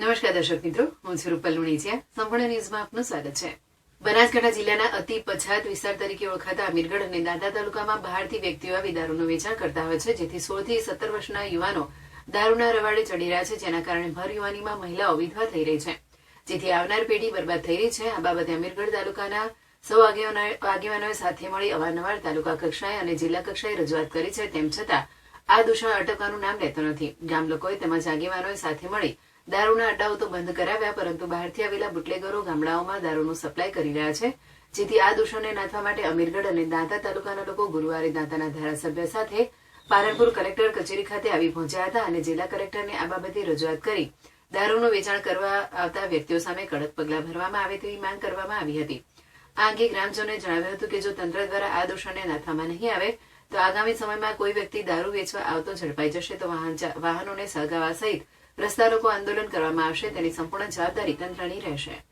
નમસ્કાર દર્શક મિત્રો, હું છું રૂપલ લુણીચિયા. સંપૂર્ણ ન્યૂઝમાં આપનું સ્વાગત છે. બનાસકાંઠા જિલ્લાના અતિ પછાત વિસ્તાર તરીકે ઓળખાતા અમીરગઢ અને દાંતા તાલુકામાં બહારથી વ્યક્તિઓ આવી દારૂનું વેચાણ કરતા હોય છે, જેથી 16 થી 17 વર્ષના યુવાનો દારૂના રવાડે ચડી રહ્યા છે, જેના કારણે ભર યુવાનીમાં મહિલાઓ વિધવા થઈ રહી છે, જેથી આવનાર પેઢી બરબાદ થઈ રહી છે. આ બાબતે અમીરગઢ તાલુકાના સૌ આગેવાનોએ સાથે મળી અવારનવાર તાલુકા કક્ષાએ અને જિલ્લા કક્ષાએ રજૂઆત કરી છે. તેમ છતાં આ દૂષણ અટકવાનું નામ લેતો નથી. ગામ લોકોએ તેમજ આગેવાનોએ સાથે મળી દારૂના અડ્ડાઓ તો બંધ કરાવ્યા, પરંતુ બહારથી આવેલા બુટલેગરો ગામડાઓમાં દારૂનું સપ્લાય કરી રહ્યા છે, જેથી આ દૂષણને નાથવા માટે અમીરગઢ અને દાંતા તાલુકાના લોકો ગુરુવારે દાંતાના ધારાસભ્ય સાથે પાલનપુર કલેક્ટર કચેરી ખાતે આવી પહોંચ્યા હતા અને જિલ્લા કલેક્ટરને આ બાબતે રજૂઆત કરી દારૂનું વેચાણ કરવા આવતા વ્યક્તિઓ સામે કડક પગલાં ભરવામાં આવે તેવી માંગ કરવામાં આવી હતી. આ અંગે ગ્રામજનોએ જણાવ્યું હતું કે જો તંત્ર દ્વારા આ દૂષણને નાથવામાં નહીં આવે તો આગામી સમયમાં કોઈ વ્યક્તિ દારૂ વેચવા આવતો ઝડપાઈ જશે તો વાહનોને સળગાવવા સહિત રસ્તા રોકો આંદોલન કરવામાં આવશે. તેની સંપૂર્ણ જવાબદારી તંત્રની રહેશે.